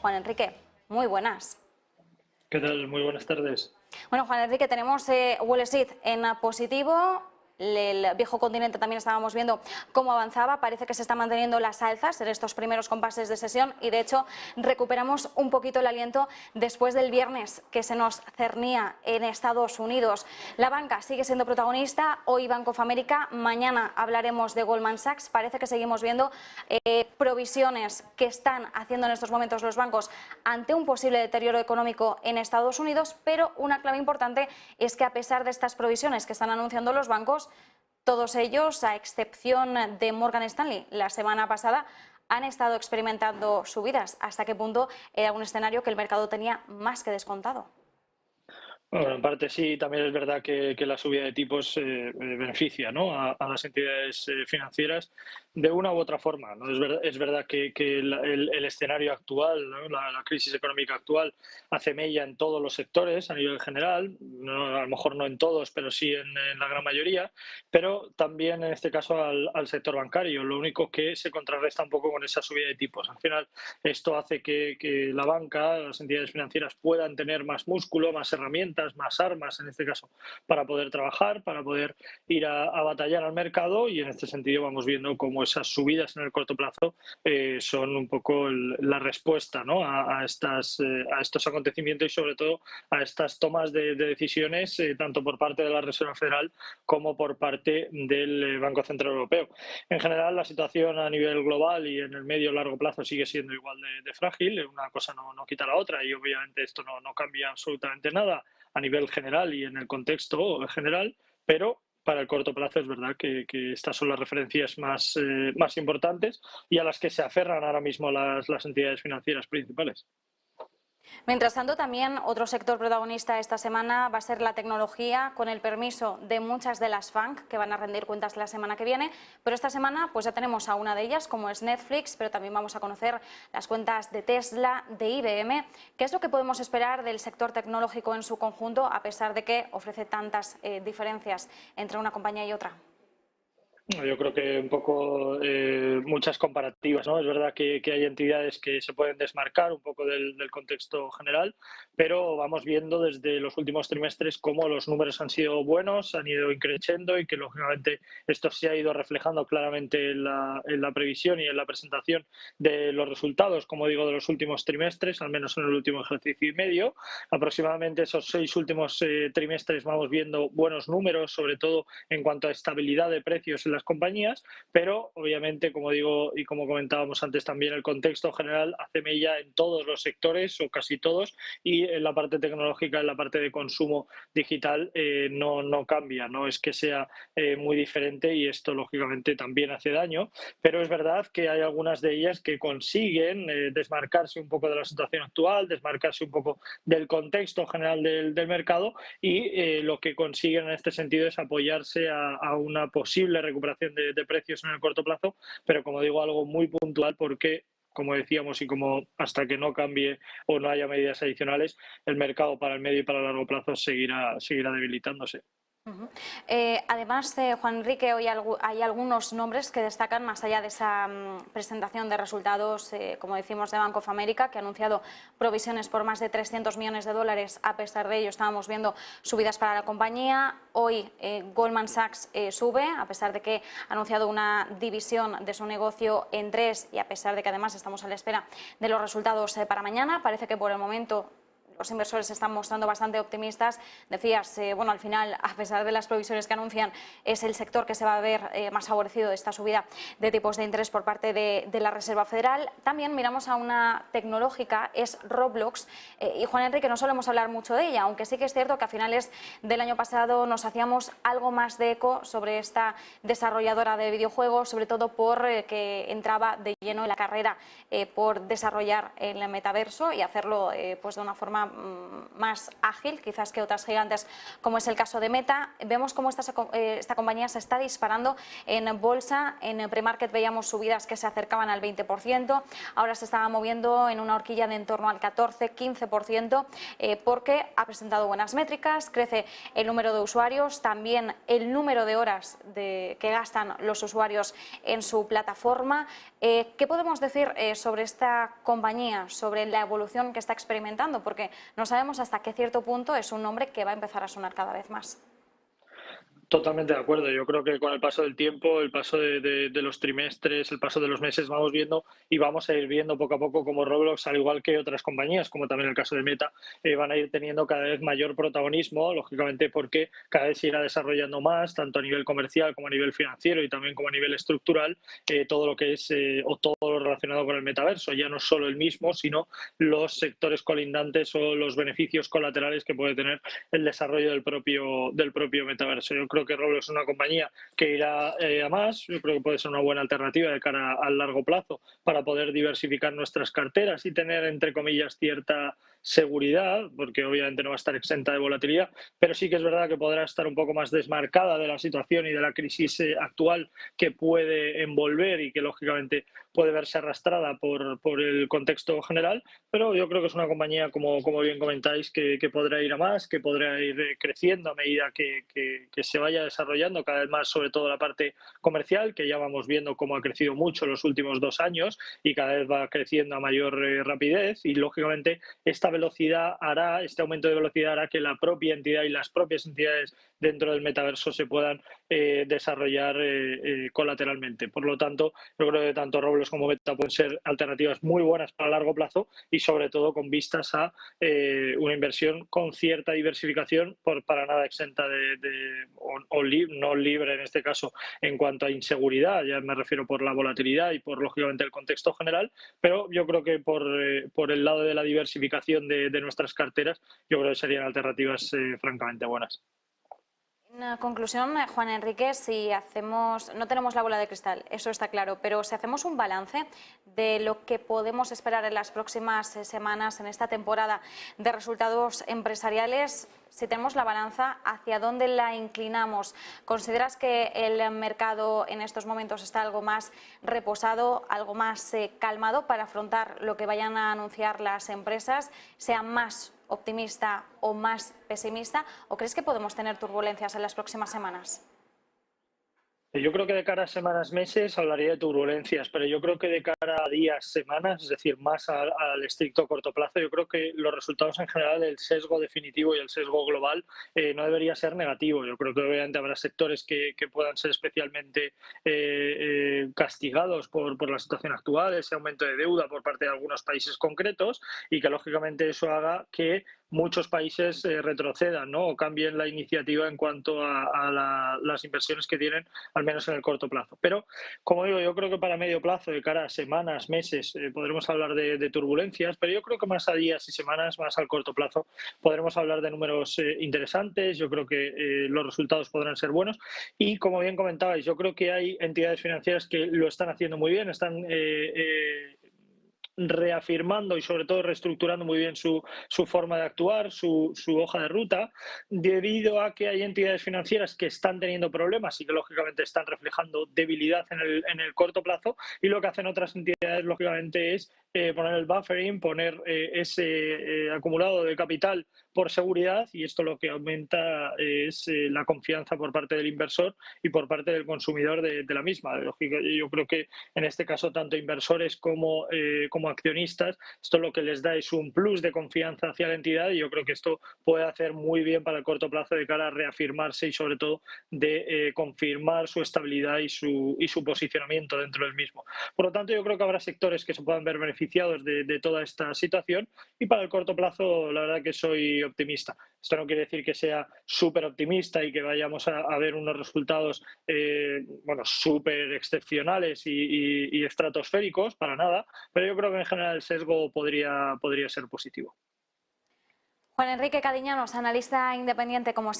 Juan Enrique, muy buenas. ¿Qué tal? Muy buenas tardes. Bueno, Juan Enrique, tenemos Wall Street en positivo. El viejo continente también estábamos viendo cómo avanzaba, parece que se están manteniendo las alzas en estos primeros compases de sesión y de hecho recuperamos un poquito el aliento después del viernes que se nos cernía en Estados Unidos. La banca sigue siendo protagonista, hoy Bank of America, mañana hablaremos de Goldman Sachs, parece que seguimos viendo provisiones que están haciendo en estos momentos los bancos ante un posible deterioro económico en Estados Unidos, pero una clave importante es que a pesar de estas provisiones que están anunciando los bancos, todos ellos, a excepción de Morgan Stanley, la semana pasada, han estado experimentando subidas. ¿Hasta qué punto era un escenario que el mercado tenía más que descontado? Bueno, en parte sí, también es verdad que la subida de tipos beneficia, ¿no?, a las entidades financieras de una u otra forma, ¿no? Es verdad que el escenario actual, ¿no?, la crisis económica actual hace mella en todos los sectores a nivel general, no, a lo mejor no en todos, pero sí en la gran mayoría, pero también en este caso al sector bancario. Lo único que se contrarresta un poco con esa subida de tipos. Al final, esto hace que la banca, las entidades financieras puedan tener más músculo, más herramientas, más armas en este caso, para poder trabajar, para poder ir a batallar al mercado, y en este sentido vamos viendo cómo esas subidas en el corto plazo son un poco la respuesta, ¿no?, a estos acontecimientos y sobre todo a estas tomas de decisiones tanto por parte de la Reserva Federal como por parte del Banco Central Europeo. En general, la situación a nivel global y en el medio y largo plazo sigue siendo igual de frágil, una cosa no quita la otra y obviamente esto no cambia absolutamente nada a nivel general y en el contexto general, pero para el corto plazo es verdad que estas son las referencias más importantes y a las que se aferran ahora mismo las entidades financieras principales. Mientras tanto, también otro sector protagonista esta semana va a ser la tecnología, con el permiso de muchas de las FANG que van a rendir cuentas la semana que viene, pero esta semana pues ya tenemos a una de ellas, como es Netflix, pero también vamos a conocer las cuentas de Tesla, de IBM. ¿Qué es lo que podemos esperar del sector tecnológico en su conjunto, a pesar de que ofrece tantas diferencias entre una compañía y otra? Yo creo que un poco muchas comparativas, ¿no? Es verdad que hay entidades que se pueden desmarcar un poco del contexto general, pero vamos viendo desde los últimos trimestres cómo los números han sido buenos, han ido increciendo y que lógicamente esto se ha ido reflejando claramente en la previsión y en la presentación de los resultados, como digo, de los últimos trimestres, al menos en el último ejercicio y medio. Aproximadamente esos 6 últimos trimestres vamos viendo buenos números, sobre todo en cuanto a estabilidad de precios en las compañías, pero obviamente, como digo y como comentábamos antes también, el contexto general hace mella en todos los sectores o casi todos, y en la parte tecnológica, en la parte de consumo digital no cambia, no es que sea muy diferente, y esto lógicamente también hace daño, pero es verdad que hay algunas de ellas que consiguen desmarcarse un poco de la situación actual, desmarcarse un poco del contexto general del mercado, y lo que consiguen en este sentido es apoyarse a una posible recuperación de precios en el corto plazo, pero como digo, algo muy puntual porque, como decíamos, y como hasta que no cambie o no haya medidas adicionales, el mercado para el medio y para el largo plazo seguirá debilitándose. Además, Juan Enrique, hoy hay algunos nombres que destacan más allá de esa presentación de resultados, como decimos, de Bank of America, que ha anunciado provisiones por más de 300 millones de dólares. A pesar de ello, estábamos viendo subidas para la compañía. Hoy Goldman Sachs sube, a pesar de que ha anunciado una división de su negocio en tres, y a pesar de que además estamos a la espera de los resultados para mañana. Parece que por el momento los inversores se están mostrando bastante optimistas. Decías, bueno, al final, a pesar de las provisiones que anuncian, es el sector que se va a ver más favorecido de esta subida de tipos de interés por parte de la Reserva Federal. También miramos a una tecnológica, es Roblox, y Juan Enrique, no solemos hablar mucho de ella, aunque sí que es cierto que a finales del año pasado nos hacíamos algo más de eco sobre esta desarrolladora de videojuegos, sobre todo por que entraba de lleno en la carrera por desarrollar el metaverso y hacerlo pues de una forma más ágil, quizás que otras gigantes, como es el caso de Meta. Vemos cómo esta compañía se está disparando en bolsa. En el pre-market veíamos subidas que se acercaban al 20%, ahora se estaba moviendo en una horquilla de en torno al 14-15%, porque ha presentado buenas métricas, crece el número de usuarios, también el número de horas que gastan los usuarios en su plataforma. ¿Qué podemos decir sobre esta compañía, sobre la evolución que está experimentando? Porque no sabemos hasta qué cierto punto es un nombre que va a empezar a sonar cada vez más. Totalmente de acuerdo. Yo creo que con el paso del tiempo, el paso de los trimestres, el paso de los meses, vamos viendo y vamos a ir viendo poco a poco como Roblox, al igual que otras compañías, como también el caso de Meta, van a ir teniendo cada vez mayor protagonismo, lógicamente porque cada vez se irá desarrollando más, tanto a nivel comercial como a nivel financiero y también como a nivel estructural, todo lo que es o todo lo relacionado con el metaverso, ya no solo el mismo, sino los sectores colindantes o los beneficios colaterales que puede tener el desarrollo del propio metaverso. Yo creo que Roblox es una compañía que irá a más. Yo creo que puede ser una buena alternativa de cara al largo plazo para poder diversificar nuestras carteras y tener, entre comillas, cierta seguridad, porque obviamente no va a estar exenta de volatilidad, pero sí que es verdad que podrá estar un poco más desmarcada de la situación y de la crisis actual que puede envolver y que lógicamente puede verse arrastrada por el contexto general, pero yo creo que es una compañía, como bien comentáis, que podrá ir a más, que podrá ir creciendo a medida que se vaya desarrollando cada vez más, sobre todo la parte comercial, que ya vamos viendo cómo ha crecido mucho en los últimos 2 años y cada vez va creciendo a mayor rapidez, y lógicamente este aumento de velocidad hará que la propia entidad y las propias entidades dentro del metaverso se puedan desarrollar colateralmente. Por lo tanto, yo creo que tanto Roblox como Meta pueden ser alternativas muy buenas para largo plazo y sobre todo con vistas a una inversión con cierta diversificación, para nada exenta no libre en este caso en cuanto a inseguridad, ya me refiero por la volatilidad y por lógicamente el contexto general, pero yo creo que por el lado de la diversificación de nuestras carteras, yo creo que serían alternativas francamente buenas. En conclusión, Juan Enrique, no tenemos la bola de cristal, eso está claro, pero si hacemos un balance de lo que podemos esperar en las próximas semanas, en esta temporada de resultados empresariales, si tenemos la balanza, ¿hacia dónde la inclinamos? ¿Consideras que el mercado en estos momentos está algo más reposado, algo más calmado para afrontar lo que vayan a anunciar las empresas, sea más optimista o más pesimista, o crees que podemos tener turbulencias en las próximas semanas? Yo creo que de cara a semanas, meses, hablaría de turbulencias, pero yo creo que de cara a días, semanas, es decir, más al estricto corto plazo, yo creo que los resultados en general, el sesgo definitivo y el sesgo global no debería ser negativo. Yo creo que obviamente habrá sectores que puedan ser especialmente castigados por la situación actual, ese aumento de deuda por parte de algunos países concretos, y que lógicamente eso haga que muchos países retrocedan, ¿no? O cambien la iniciativa en cuanto a las inversiones que tienen, al menos en el corto plazo. Pero, como digo, yo creo que para medio plazo, de cara a semanas, meses, podremos hablar de turbulencias, pero yo creo que más a días y semanas, más al corto plazo, podremos hablar de números interesantes. Yo creo que los resultados podrán ser buenos y, como bien comentabais, yo creo que hay entidades financieras que lo están haciendo muy bien, están reafirmando y sobre todo reestructurando muy bien su forma de actuar, su hoja de ruta, debido a que hay entidades financieras que están teniendo problemas y que lógicamente están reflejando debilidad en el corto plazo, y lo que hacen otras entidades lógicamente es poner el buffering, poner ese acumulado de capital por seguridad, y esto lo que aumenta es la confianza por parte del inversor y por parte del consumidor de la misma. Yo creo que en este caso tanto inversores como accionistas, esto lo que les da es un plus de confianza hacia la entidad, y yo creo que esto puede hacer muy bien para el corto plazo de cara a reafirmarse y sobre todo de confirmar su estabilidad y su posicionamiento dentro del mismo. Por lo tanto, yo creo que habrá sectores que se puedan ver beneficiados de toda esta situación, y para el corto plazo la verdad que soy optimista. Esto no quiere decir que sea súper optimista y que vayamos a ver unos resultados súper excepcionales y estratosféricos, para nada, pero yo creo que en general el sesgo podría ser positivo. Juan Enrique Cadiñanos, analista independiente, como siempre.